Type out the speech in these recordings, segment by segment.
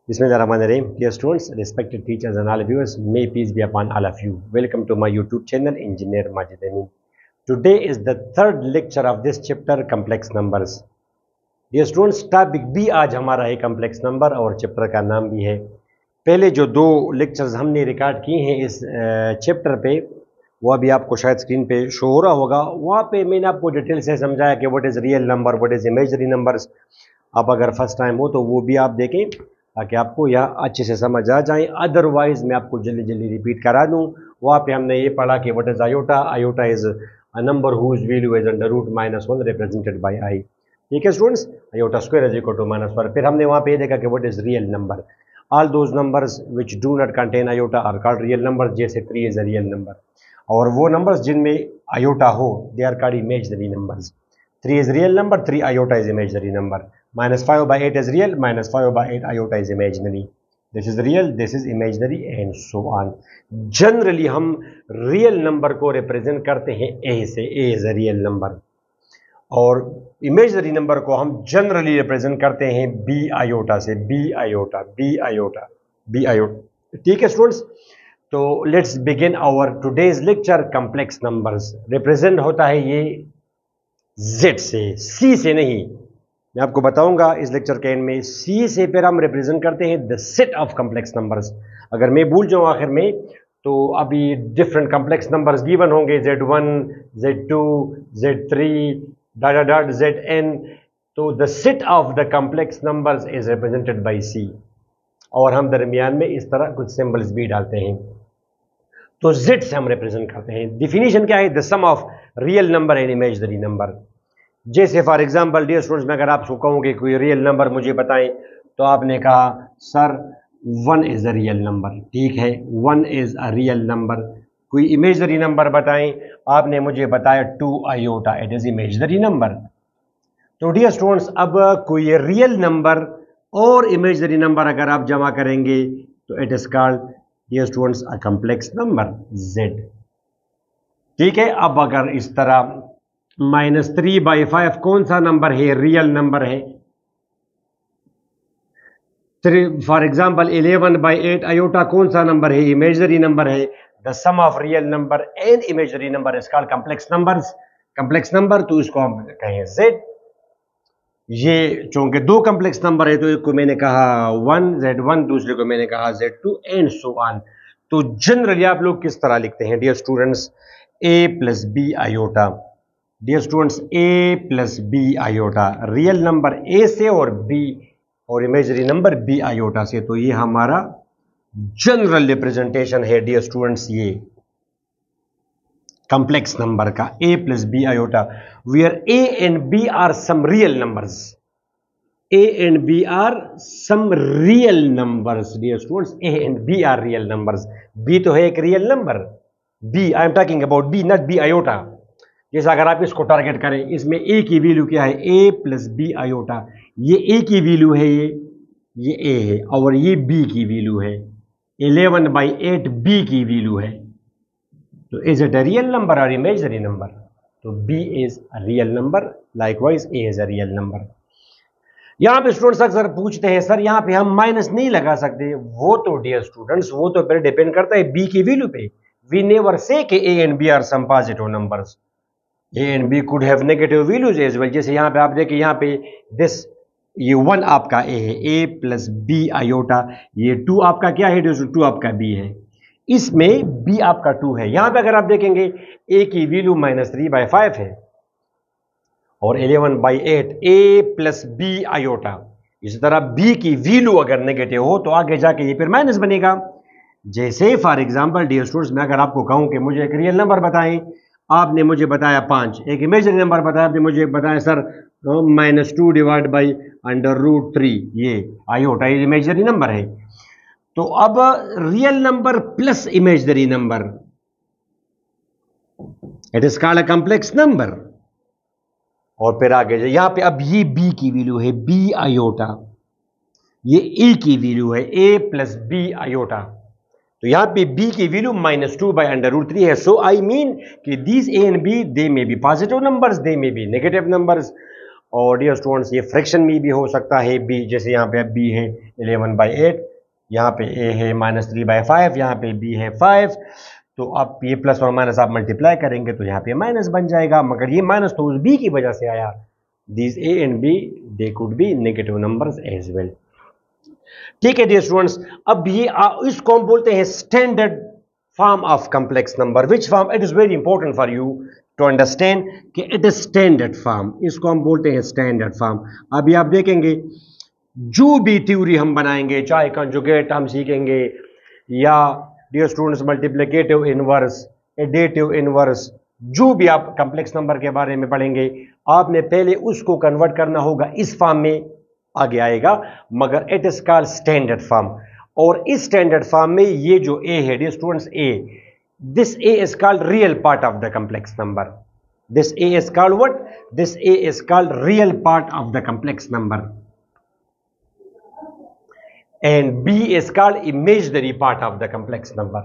Bismillahirrahmanirrahim. Dear students, respected teachers and all viewers, may peace be upon all of you. Welcome to my YouTube channel, Engineer Majid Amin. Today is the third lecture of this chapter, Complex Numbers. Dear students, topic भी आज हमारा है complex number और chapter का नाम भी है। पहले जो दो लेक्चर्स हमने रिकॉर्ड किए हैं इस चैप्टर पे, वो अभी आपको शायद स्क्रीन पे शो हो रहा होगा। वहाँ पे मैंने आपको डिटेल से समझाया कि what is real number, what is imaginary numbers. आप अगर फर्स्ट टाइम हो तो वो भी आप देखें ताकि आपको यह अच्छे से समझ आ जाए। अदरवाइज मैं आपको जल्दी जल्दी रिपीट करा दूँ। वहाँ पे हमने ये पढ़ा कि what is iota. Iota is a number whose value is under root -1 represented by I. ठीक है students, iota square is equal to -1। फिर हमने वहाँ पे ये देखा कि what is real number. All those numbers which do not contain iota are called real number. जैसे 3 इज़ अ रियल नंबर, और वो नंबर्स जिनमें आयोटा हो they are called imaginary numbers. 3 is real number, 3 iota is imaginary number. -5/8 is real, -5/8 iota is imaginary. This is real, this is imaginary and so on. Generally हम real number को represent करते हैं A से, A is a real number, और imaginary number को हम generally represent करते हैं B iota से, B iota, B iota, B iota. ठीक है स्टूडेंट्स, तो let's begin our today's lecture. complex numbers represent होता है ये Z से, C से नहीं। मैं आपको बताऊंगा इस लेक्चर के एंड में। C से फिर हम रिप्रेजेंट करते हैं the set of complex numbers. अगर मैं भूल जाऊं आखिर में तो अभी डिफरेंट कम्प्लेक्स नंबर्स गिवन होंगे, Z1, Z2, Z3 dot dot Zn। तो the set of the complex numbers is represented by C, और हम दरमियान में इस तरह कुछ सिंबल्स भी डालते हैं। तो Z से हम रिप्रेजेंट करते हैं। डिफिनीशन क्या है? The sum of real number and imaginary number. जैसे फॉर एग्जांपल डियर स्टूडेंट्स, मैं अगर आपको कहूँ कि कोई रियल नंबर मुझे बताएं, तो आपने कहा sir 1 is a real number. ठीक है, 1 इज़ अ रियल नंबर। कोई इमेजिनरी नंबर बताएं, आपने मुझे बताया 2 iota, it is imaginary number. तो डियर स्टूडेंट्स, अब कोई रियल नंबर और इमेजिनरी नंबर अगर आप जमा करेंगे तो it is called dear students a complex number Z। ठीक है, अब अगर इस तरह -3/5 कौन सा नंबर है? रियल नंबर है। फॉर एग्जाम्पल 11/8 आयोटा कौन सा नंबर है? इमेजिनरी नंबर है। The sum of real number and imaginary number is called complex numbers. Complex number तो इसको हम कहें Z। ये चूंकि दो कम्प्लेक्स नंबर है तो एक को मैंने कहा 1 Z1, दूसरे को मैंने कहा Z2 एंड सो ऑन। तो जनरली आप लोग किस तरह लिखते हैं dear students? A plus B iota. Dear students, A plus B iota, real number A से और B और इमेजिनरी नंबर B आयोटा से। तो ये हमारा जनरल रिप्रेजेंटेशन है डियर स्टूडेंट्स, ये कम्प्लेक्स नंबर का A plus B iota, where A and B are some real numbers. A and B are some real numbers, dear students. A and B are real numbers. B तो है एक real number. B, I am talking about B, not B iota. जैसे अगर आप इसको target करें, इसमें A की वैल्यू क्या है? A plus B iota. ये A की वैल्यू है, ये A है, और ये B की वैल्यू है। 11/8 B की वैल्यू है। तो is it a real number और इमेजिनरी नंबर? तो B is a real number, likewise A is a real number. यहाँ पे स्टूडेंट्स अक्सर पूछते हैं सर यहाँ पे हम माइनस नहीं लगा सकते। वो तो डियर स्टूडेंट्स, वो तो फिर डिपेंड करता है B की वैल्यू पे। वी नेवर से कि A and B are some positive numbers. A and B could have negative values as well। जैसे यहाँ पे आप देखिए, यहाँ पे ये 1 आपका A है, A प्लस B आयोटा। ये 2 आपका क्या है? 2 आपका B है। इसमें B आपका 2 है। यहाँ पे अगर आप देखेंगे A की वैल्यू -3/5 है और 11/8 A प्लस B आयोटा। इसी तरह B की वैल्यू अगर नेगेटिव हो तो आगे जाके ये फिर माइनस बनेगा। जैसे फॉर एग्जांपल डियर स्टूडेंट्स, मैं अगर आपको कहूं कि मुझे एक रियल नंबर बताएं, आपने मुझे बताया 5। एक इमेजिनरी नंबर बताया, आपने मुझे बताया सर -2 डिवाइड बाई √3, ये आयोटा इमेजिनरी नंबर है। तो अब real number plus imaginary number, it is called a complex number. और फिर आगे यहां पे अब ये B की वैल्यू है, B आयोटा। ये A की वैल्यू है, A प्लस B आयोटा। तो यहां पे B की वैल्यू -2/√3 है। सो आई मीन कि these A and B they may be positive numbers, they may be negative numbers. और डियर स्टूडेंट्स ये फ्रैक्शन में भी हो सकता है b, जैसे यहाँ पे b है 11/8, यहाँ पे a है -3/5, यहाँ पे b है 5, तो आप ये प्लस और माइनस आप मल्टीप्लाई करेंगे तो यहाँ पे माइनस बन जाएगा, मगर ये माइनस तो उस b की वजह से आया। These a and b they could be negative numbers as well। ठीक है डियर स्टूडेंट्स, अब ये इसको हम बोलते हैं standard form of complex number. Which form? It is very important for you to understand कि इट इज स्टैंडर्ड फॉर्म, इसको हम बोलते हैं स्टैंडर्ड फॉर्म। अभी आप देखेंगे जो भी थ्योरी हम बनाएंगे, चाहे कंजुगेट हम सीखेंगे या dear students multiplicative inverse, additive inverse, जो भी आप कॉम्प्लेक्स नंबर के बारे में पढ़ेंगे, आपने पहले उसको कन्वर्ट करना होगा इस फॉर्म में, आगे आएगा, मगर it is called standard form. और इस स्टैंडर्ड फॉर्म में ये जो a है dear students, a, this a is called real part of the complex number। this a is called what? this a is called real part of the complex number, and b is called imaginary part of the complex number।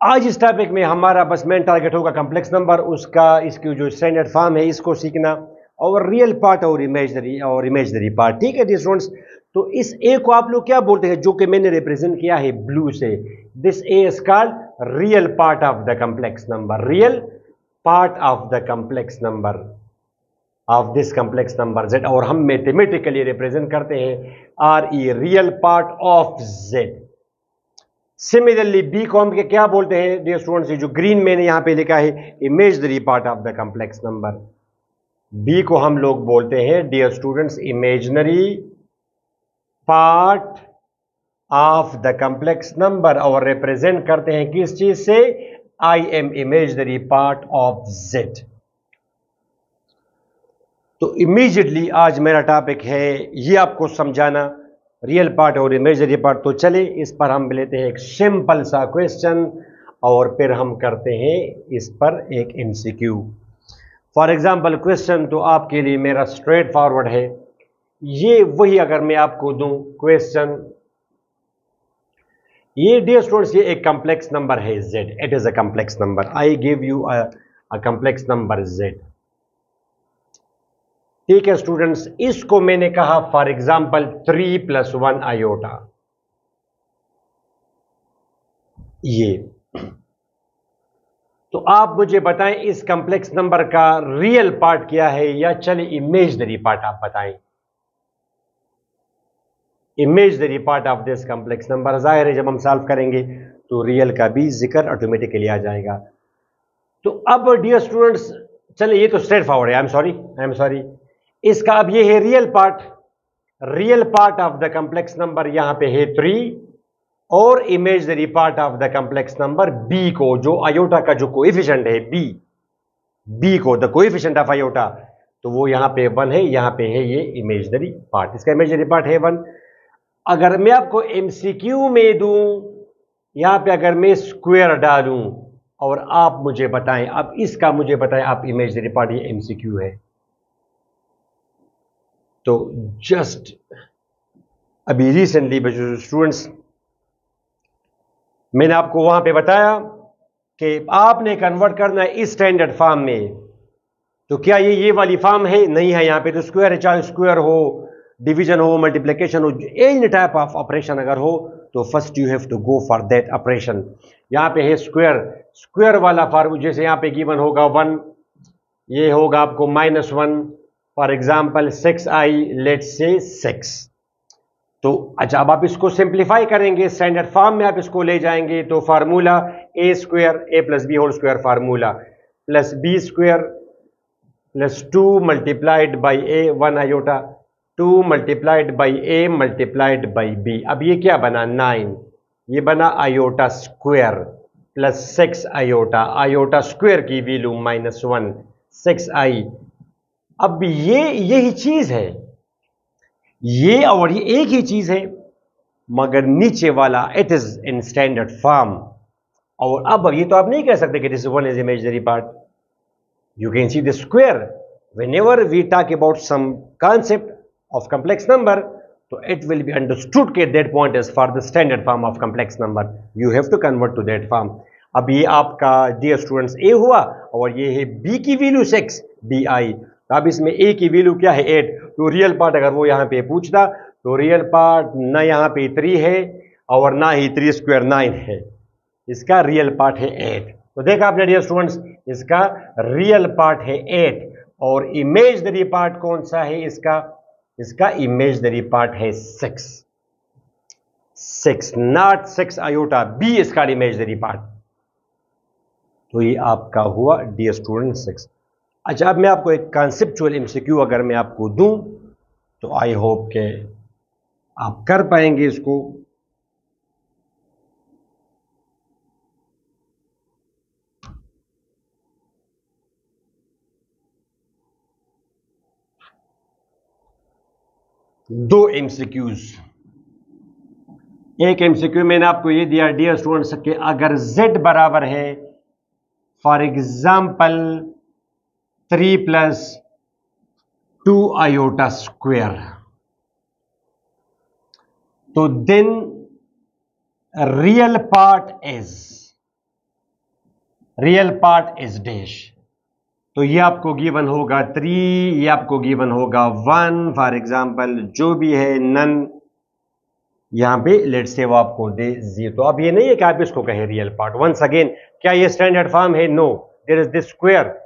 आज इस topic में हमारा बस main target होगा complex number, उसका इसकी जो standard form है इसको सीखना, और रियल पार्ट और इमेजनरी पार्ट। ठीक है डियर स्टूडेंट्स, तो इस ए को आप लोग क्या बोलते हैं, जो कि मैंने रिप्रेजेंट किया है ब्लू से, this a is called real part of the complex number, real part of the complex number of this complex number z, और हम मैथमेटिकली रिप्रेजेंट करते हैं R E, real part of z। Similarly B को हम क्या बोलते हैं dear students, जो ग्रीन मैंने यहां पे लिखा है imaginary part of the complex number, B को हम लोग बोलते हैं dear students imaginary part of the complex number, और रिप्रेजेंट करते हैं किस चीज से, I M imaginary part of Z. तो इमीडिएटली आज मेरा टॉपिक है ये आपको समझाना, रियल पार्ट और इमेजनरी पार्ट। तो चले इस पर हम लेते हैं एक सिंपल सा क्वेश्चन और फिर हम करते हैं इस पर एक एमसीक्यू। फॉर एग्जाम्पल क्वेश्चन तो आपके लिए मेरा स्ट्रेट फॉरवर्ड है, ये वही अगर मैं आपको दूं क्वेश्चन, ये डियर स्टूडेंट्स ये एक कॉम्प्लेक्स नंबर है z, it is a complex number, I give you a complex number z। ठीक है स्टूडेंट्स, इसको मैंने कहा फॉर एग्जाम्पल 3 + 1 आयोटा, ये तो आप मुझे बताएं इस कॉम्प्लेक्स नंबर का रियल पार्ट क्या है, या चले इमेजनरी पार्ट आप बताएं, imaginary part of this complex number. जाहिर है जब हम सॉल्व करेंगे तो रियल का भी जिक्र ऑटोमेटिकली आ जाएगा। तो अब डियर स्टूडेंट्स चले, ये तो स्ट्रेट फॉरवर्ड है, आई एम सॉरी, इसका अब ये है real part of the complex number, यहां पे है 3, और imaginary part of the complex number b को, जो आयोटा का जो कोएफिशिएंट है b को, द कोएफिशिएंट ऑफ आयोटा, तो वो यहां पे 1 है, यहां पे है ये इमेजनरी पार्ट, इसका इमेजनरी पार्ट है 1। अगर मैं आपको एमसीक्यू में दूं, यहां पे अगर मैं स्क्वायर डालूं और आप मुझे बताएं, अब इसका मुझे बताएं आप इमेजनरी पार्ट, ये एमसीक्यू है। तो जस्ट अभी रिसेंटली स्टूडेंट्स मैंने आपको वहां पे बताया कि आपने कन्वर्ट करना है इस स्टैंडर्ड फॉर्म में, तो क्या ये वाली फॉर्म है, नहीं है, यहां पे तो स्क्वायर है, चाहे स्क्वायर हो, डिवीजन हो, मल्टीप्लिकेशन हो, एनी टाइप ऑफ ऑपरेशन अगर हो तो first you have to go for that operation. यहां पे है स्क्वायर वाला फॉर्म, जैसे यहां पे गिवन होगा 1, ये होगा आपको -1, for example 6i, let's say 6। तो अच्छा अब आप इसको सिंप्लीफाई करेंगे, स्टैंडर्ड फॉर्म में आप इसको ले जाएंगे, तो formula a² a + b² formula plus b² plus 2 multiplied by a 1 iota, 2 multiplied by a multiplied by b। अब ये क्या बना 9, ये बना iota square plus 6 iota square की वैल्यू -1 6i। अब यही चीज है, ये और ये एक ही चीज है, मगर नीचे वाला it is in standard form. और अब ये तो आप नहीं कह सकते कि this one is imaginary part, you can see the square whenever we talk about some concept of complex number, तो इट विल बी अंडरस्टूड के that point is for the standard form of complex number, you have to convert to that form. अब ये आपका dear students ए हुआ और ये है B की वैल्यू 6 बी आई। तो अब इसमें ए की वैल्यू क्या है 8। तो रियल पार्ट अगर वो यहाँ पे पूछता तो रियल पार्ट ना यहाँ पे 3 है और ना ही 3 स्क्वायर 9 है, इसका रियल पार्ट है 8। तो देखा आपने डियर स्टूडेंट्स, इसका रियल पार्ट है 8 और इमेजनरी पार्ट कौन सा है इसका, इसका इमेजनरी पार्ट है 6 नॉट 6 आयोटा, बी इसका इमेजनरी पार्ट। तो ये आपका हुआ डियर स्टूडेंट 6। अच्छा, अब मैं आपको एक कॉन्सेप्चुअल एमसीक्यू अगर मैं आपको दूं तो आई होप के आप कर पाएंगे इसको। दो एमसीक्यूज, एक एमसीक्यू मैंने आपको ये दिया डियर स्टूडेंट्स कि अगर z बराबर है फॉर एग्जाम्पल 3 + 2 आयोटा स्क्वायर, तो then real part is dash. तो ये आपको गिवन होगा 3, ये आपको गिवन होगा 1 फॉर एग्जाम्पल, जो भी है नन, यहां पे लेट्स से वो आपको दे 0। तो अब ये नहीं है कि आप इसको कहें रियल पार्ट। वंस अगेन, क्या ये स्टैंडर्ड फॉर्म है? No, there is this square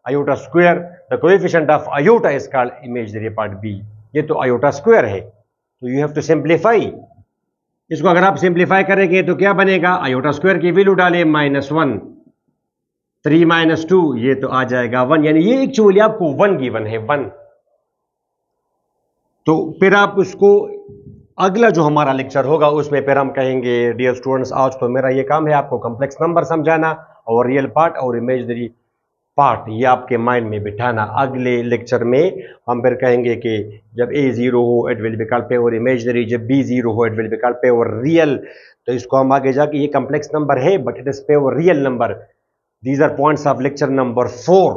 iota square, the coefficient of iota is called imaginary part B. ये तो आयोटा स्क्वायर है, तो यू हैव टू सिंप्लीफाई इसको। अगर आप सिंप्लीफाई करेंगे तो क्या बनेगा? आयोटा स्क्वायर की वैल्यू डालें -1, 3 - 2 ये तो आ जाएगा 1, यानी ये एक्चुअली आपको 1 गिवन है 1। तो फिर आप उसको अगला जो हमारा लेक्चर होगा उसमें फिर हम कहेंगे डियर स्टूडेंट्स, आज तो मेरा ये काम है आपको कॉम्प्लेक्स नंबर समझाना और रियल पार्ट और इमेजिनरी पार्ट ये आपके माइंड में बिठाना। अगले लेक्चर में हम फिर कहेंगे कि जब a 0 हो it will be called pure imaginary, जब b 0 हो it will be called pure real. तो इसको हम आगे जाके, ये कॉम्प्लेक्स नंबर है but it is pure real number. These are points of lecture number 4।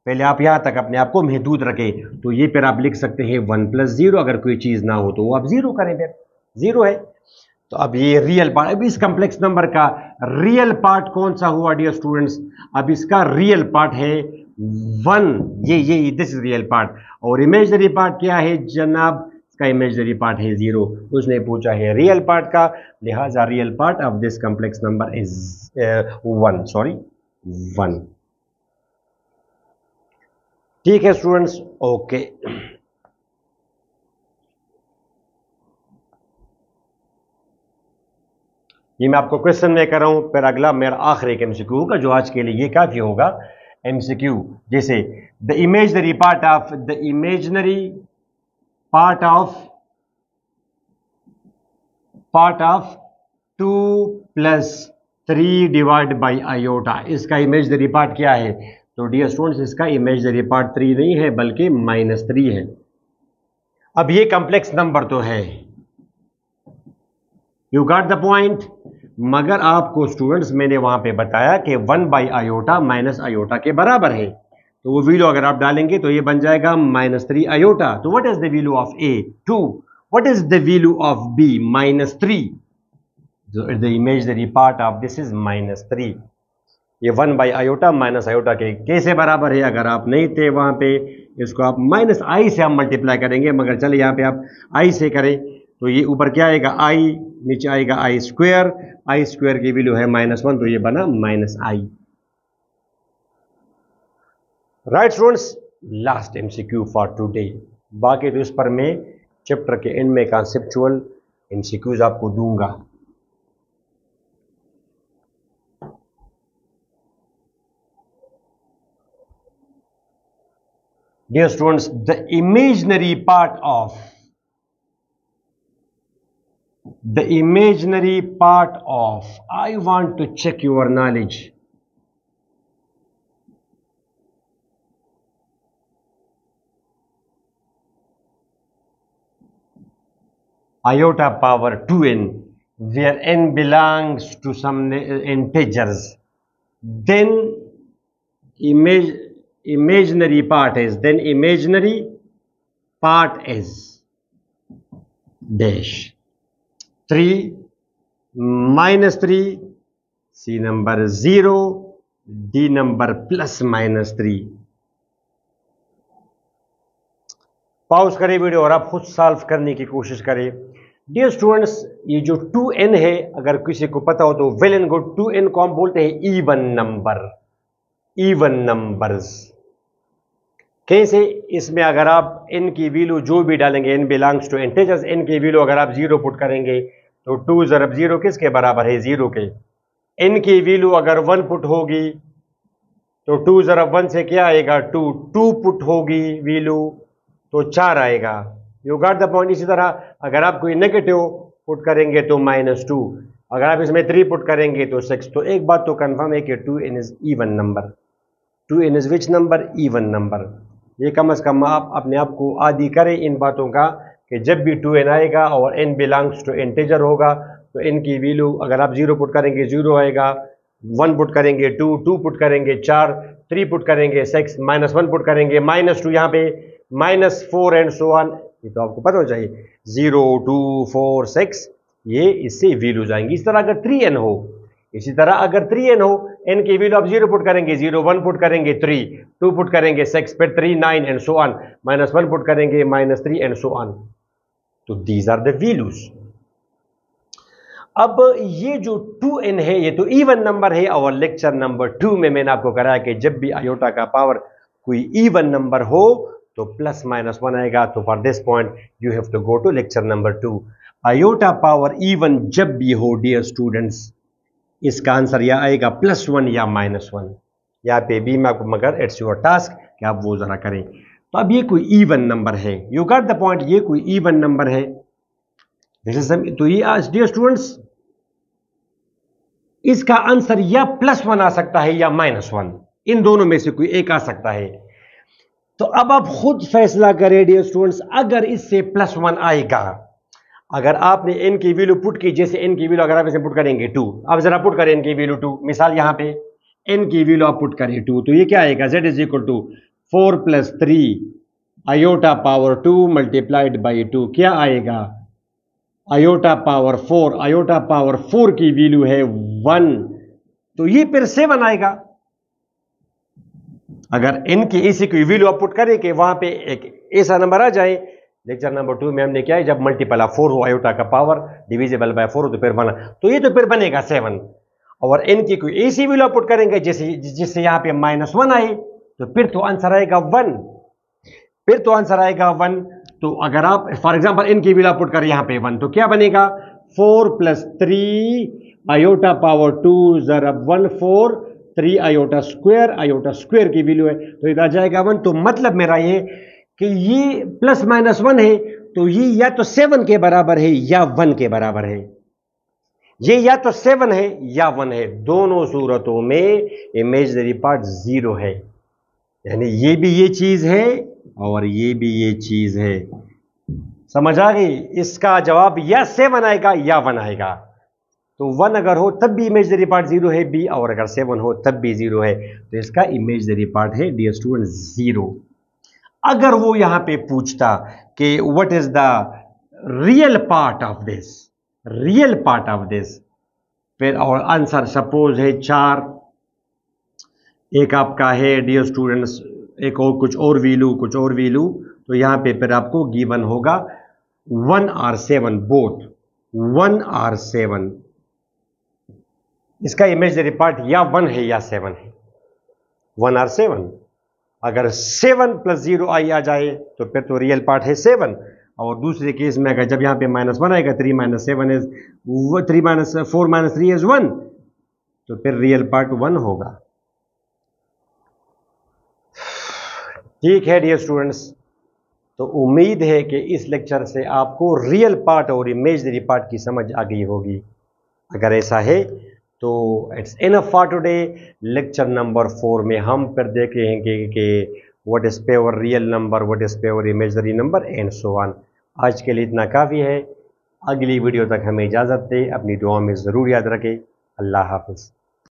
पहले आप यहां तक अपने आप को महदूद रखें। तो ये फिर आप लिख सकते हैं 1 + 0, अगर कोई चीज ना हो तो वो आप 0 करें, फिर 0 है। तो अब ये रियल पार्ट, अब इस कॉम्प्लेक्स नंबर का रियल पार्ट कौन सा हुआ डियर स्टूडेंट्स? अब इसका रियल पार्ट है 1, ये दिस इज रियल पार्ट। और इमेजिनरी पार्ट क्या है जनाब? इसका इमेजिनरी पार्ट है 0। उसने पूछा है रियल पार्ट का, लिहाजा real part of this complex number is 1। ठीक है स्टूडेंट्स, ओके। ये मैं आपको क्वेश्चन में कर रहा हूं, फिर अगला मेरा आखिरी एक एमसीक्यू होगा जो आज के लिए ये काफी होगा एमसीक्यू। जैसे the imaginary part of 2 + 3 divide by iota, इसका इमेजिनरी पार्ट क्या है? तो डियर स्टूडेंट्स, इसका इमेजिनरी पार्ट 3 नहीं है बल्कि -3 है। अब ये कॉम्प्लेक्स नंबर तो है, यू गॉट द पॉइंट। मगर आपको स्टूडेंट्स मैंने वहां पे बताया कि 1/आयोटा माइनस आयोटा के बराबर है। तो वो वैल्यू अगर आप डालेंगे तो ये बन जाएगा -3 आयोटा। तो what is the value of A? 2। What is the value of B? -3। The imaginary part of this is -3। ये 1/आयोटा माइनस आयोटा के कैसे बराबर है? अगर आप नहीं थे वहां पे, इसको आप -i से हम मल्टीप्लाई करेंगे, मगर चले यहां पे आप i से करें तो ये ऊपर क्या आएगा? i, नीचे आएगा i स्क्वायर। i स्क्वायर की वैल्यू है -1, तो ये बना -i। Right students, last MCQ for today. बाकी तो इस पर मैं चैप्टर के एंड में कॉन्सेप्चुअल एमसीक्यूज आपको दूंगा। Dear students, the imaginary part of I want to check your knowledge. Iota power 2n, where n belongs to some integers, then imaginary part is dash 3 - 3 C number 0, D number +-3। Pause करें video और आप खुद solve करने की कोशिश करें। Dear students, ये जो 2n है, अगर किसी को पता हो तो वेल एंड गुड। 2n को हम बोलते हैं इवन नंबर, इवन नंबर्स। कैसे? इसमें अगर आप n की वैल्यू जो भी डालेंगे, n belongs to integers, n की वैल्यू अगर आप 0 पुट करेंगे तो 2 ज़रब 0 किसके बराबर है? 0 के। n की वैल्यू अगर 1 पुट होगी तो 2 ज़रब 1 से क्या आएगा? 2। 2 पुट होगी वैल्यू तो 4 आएगा। You got the point. इसी तरह अगर आप कोई नेगेटिव पुट करेंगे तो -2, अगर आप इसमें 3 पुट करेंगे तो 6। तो एक बात तो कंफर्म है कि 2n is even number. 2n is which number? Even number. ये कम से कम आप अपने आप को आदी करें इन बातों का कि जब भी 2n आएगा और n बिलोंग्स टू इंटीजर होगा तो n की वैल्यू अगर आप 0 पुट करेंगे 0 आएगा, 1 पुट करेंगे 2, 2 पुट करेंगे 4, 3 पुट करेंगे 6, -1 पुट करेंगे -2, यहाँ पे -4 एंड सो ऑन। ये तो आपको पता हो चाहिए। 0, 2, 4, 6 ये इससे वैल्यू जाएंगी। इस तरह अगर 3n हो, इसी तरह अगर 3n हो, n की वैल्यू आप 0 पुट करेंगे 0, 1 पुट करेंगे 3, 2 पुट करेंगे 6, फिर 3, 9 एंड सो ऑन, -1 पुट करेंगे -3 एंड सो ऑन। तो दीज आर द वैल्यूज। अब ये जो 2n है ये तो इवन नंबर है, और लेक्चर नंबर 2 में मैंने आपको कराया कि जब भी आयोटा का पावर कोई इवन नंबर हो तो +-1 आएगा। तो for this point you have to go to lecture number 2। Iota power even जब भी हो डियर स्टूडेंट्स, इसका आंसर या आएगा +1 या -1। यहाँ पे भी मैं आपको, मगर इट्स योर टास्क कि आप वो जरा करें। तो अब ये कोई इवन नंबर है, यू गॉट द पॉइंट, ये कोई इवन नंबर है। तो ये डियर स्टूडेंट्स, इसका आंसर या +1 आ सकता है या -1, इन दोनों में से कोई एक आ सकता है। तो अब आप खुद फैसला करें डियर स्टूडेंट्स, अगर इससे +1 आएगा, अगर आपने n की वैल्यू पुट की, जैसे n की वैल्यू अगर आप इसे पुट करेंगे 2, अब जरा पुट करें n की वैल्यू 2, मिसाल यहां पे n की वैल्यू आप पुट करें 2, तो ये क्या आएगा? z is equal to 4 + 3 iota power 2 multiplied by 2, क्या आएगा? आयोटा पावर 4, आयोटा पावर 4 की वैल्यू है 1, तो ये फिर 7 आएगा। अगर n की ऐसी कोई वैल्यू आप पुट करें कि वहां पे एक ऐसा नंबर आ जाए। लेक्चर नंबर 2 में हमने क्या है, जब मल्टीपल ऑफ 4 हो आयोटा का पावर डिविजिबल बाय 4 हो तो फिर बना, तो ये तो फिर बनेगा 7। और n की कोई ऐसी वैल्यू आप पुट करेंगे जिससे यहां पे -1 आए, तो फिर तो आंसर आएगा 1, फिर तो आंसर आएगा 1। तो अगर आप फॉर एग्जांपल n की वैल्यू आप पुट करें यहां पे 1, तो क्या बनेगा? 4 + 3 आयोटा पावर 2 ज़रब 1 4, 3 आयोटा स्क्वायर की वैल्यू है तो इधर आ जाएगा 1। तो मतलब मेरा ये कि ये +-1 है, तो ये या तो 7 के बराबर है या 1 के बराबर है। ये या तो 7 है या 1 है, दोनों सूरतों में इमेजिनरी पार्ट 0 है, यानी ये भी ये चीज है और ये भी ये चीज है। समझ आ गई? इसका जवाब या 7 आएगा या 1 आएगा। तो 1 अगर हो तब भी इमेजिनरी पार्ट 0 है बी, और अगर 7 हो तब भी 0 है, तो इसका इमेजिनरी पार्ट है डियर स्टूडेंट 0। अगर वो यहां पे पूछता कि what is the real part of this, real part of this, फिर और आंसर सपोज है 4, एक आपका है डियर स्टूडेंट्स एक और कुछ और वैल्यू, तो यहां पे फिर आपको गिवन होगा 1 और 7, बोथ 1 और 7। इसका इमेजिनरी पार्ट या 1 है या 7 है, 1 और 7। अगर 7 + 0 आई आ जाए तो फिर तो रियल पार्ट है 7, और दूसरे केस में अगर जब यहां पे -1 आएगा, 3 - 7 इज 3 - 4 - 3 इज 1, तो फिर रियल पार्ट 1 होगा। ठीक है डियर स्टूडेंट्स, तो उम्मीद है कि इस लेक्चर से आपको रियल पार्ट और इमेजिनरी पार्ट की समझ आ गई होगी। अगर ऐसा है तो it's enough for today. Lecture number 4 में हम फिर देखेंगे कि what is pure real number, what is pure imaginary number and so on. आज के लिए इतना काफ़ी है, अगली वीडियो तक हमें इजाज़त दें, अपनी दुआ में ज़रूर याद रखें। अल्लाह हाफ़िज़।